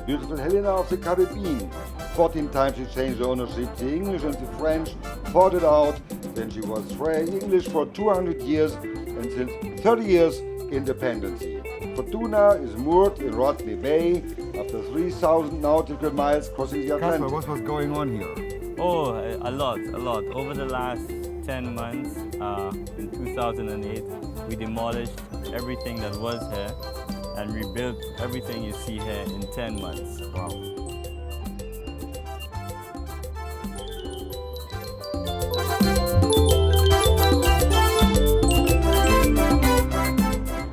beautiful Helena of the Caribbean. 14 times she changed the ownership. The English and the French fought it out. Then she was English for 200 years and since 30 years independence. Fortuna is moored in Rodney Bay after 3,000 nautical miles crossing the Atlantic. Kasper, what was going on here? Oh, a lot. Over the last 10 months, in 2008, we demolished everything that was here and rebuilt everything you see here in 10 months. Wow.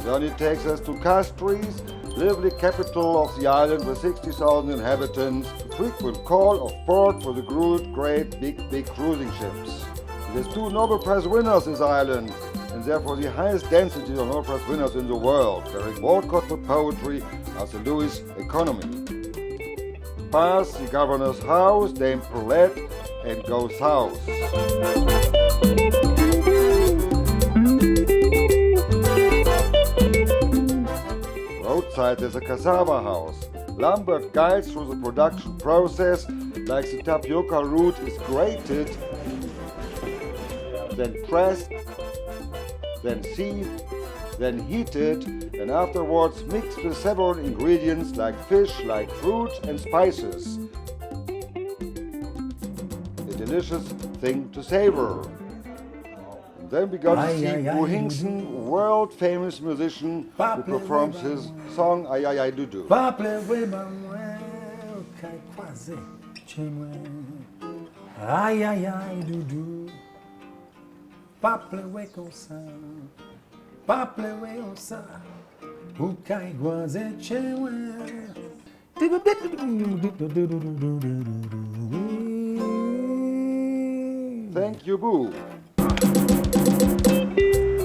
Journey takes us to Castries, lively capital of the island with 60,000 inhabitants, frequent call of port for the great big cruising ships. It has 2 Nobel Prize winners, this island, and therefore the highest density of Nobel Prize winners in the world. Derek Walcott for poetry, Arthur Lewis economy. Pass the governor's house, Dame Paulette, and go south. Roadside there's a cassava house. Lambert guides through the production process, like the tapioca root is grated, then pressed, then sieved, then heated, and afterwards mixed with several ingredients like fish, like fruit and spices. A delicious thing to savor. And then we got to see Bo Hinkson, world-famous musician who performs his song Ai Ai Ai Dudu. Ai ai ai Dudu, pas pleurer comme ça, pas pleurer comme ça, ou cai guaze chewe. Thank you, Boo.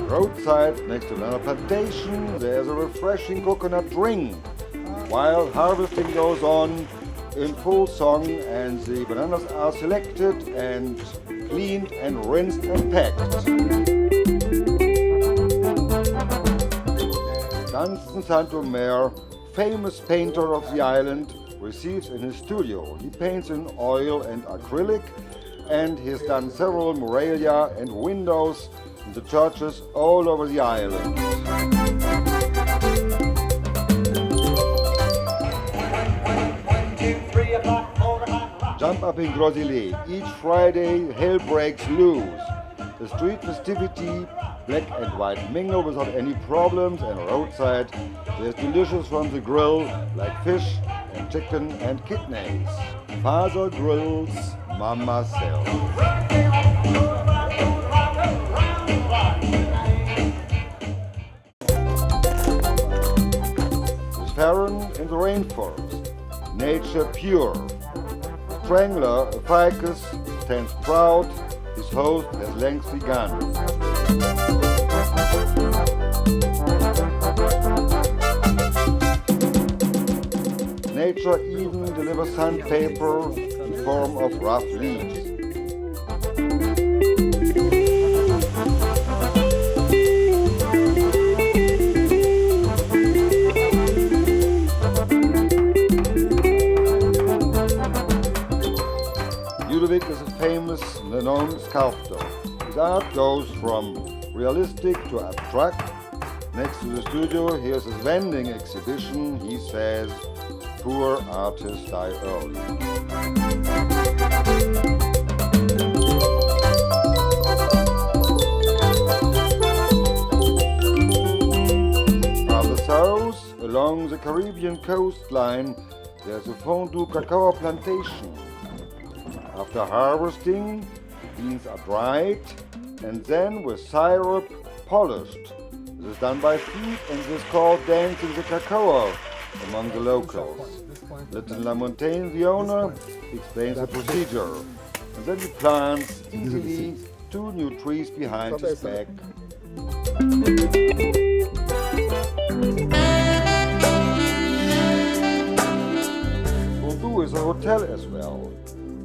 Roadside, next to another plantation, there's a refreshing coconut drink. While harvesting goes on in full song and the bananas are selected and cleaned and rinsed and packed. Dunstan St-Omer, famous painter of the island, receives in his studio. He paints in oil and acrylic, and he has done several murales and windows in the churches all over the island. Jump up in Grosillet. Each Friday, hell breaks loose. The street festivity, black and white mingle without any problems, and roadside, there's delicious from the grill, like fish and chicken and kidneys. Father grills, Mama sells. With Farron in the rainforest, nature pure. Strangler, a ficus, stands proud, his host has längst begun. Nature even delivers sandpaper in form of rough leaves. Ludwig is a famous known sculptor. His art goes from realistic to abstract. Next to the studio, here's his vending exhibition. He says, poor artists die early. Farther south, along the Caribbean coastline, there's a fondue cacao plantation. After harvesting, beans are dried and then with syrup polished. This is done by feet and this is called dancing the cacao among the locals. Little Lamontagne, the owner, explains the procedure. And then he plants easily 2 new trees behind his back. Fondue is a hotel as well.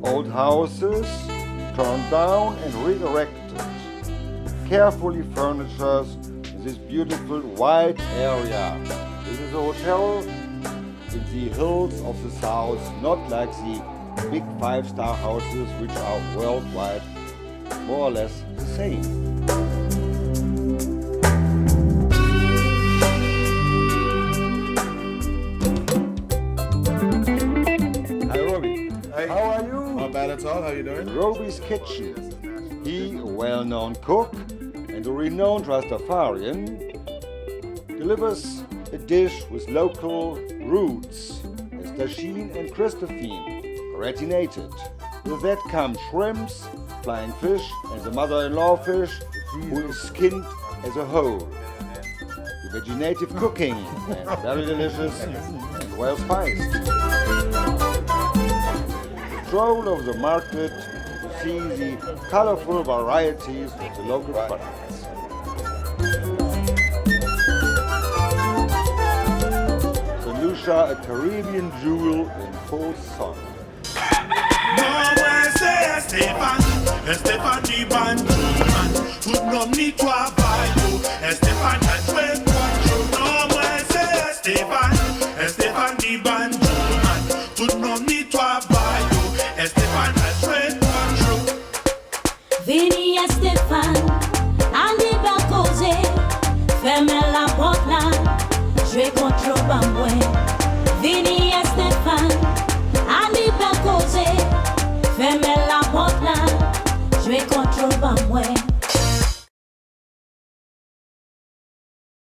Old houses torn down and re-erected. Carefully furnished in this beautiful white area. This is a hotel in the hills of the south, not like the big five-star houses which are worldwide more or less the same. Hi Robbie. Hey. How are you? Not bad at all. How you doing? Robbie's Kitchen. He, a well-known cook and a renowned Rastafarian, delivers a dish with local roots, as Dasheen and Christophine, gratinated. With that come shrimps, flying fish, and the mother-in-law fish, who is skinned as a whole. The vegetative cooking, and very delicious and well spiced. Stroll of the market to see the colorful varieties of the local products. The Lucia, a Caribbean jewel in full sun. Vini Estefan, Andy Belcoze, ferme la porte là, je vais contre Bamboué. Vini Estefan, Andy Belcoze, ferme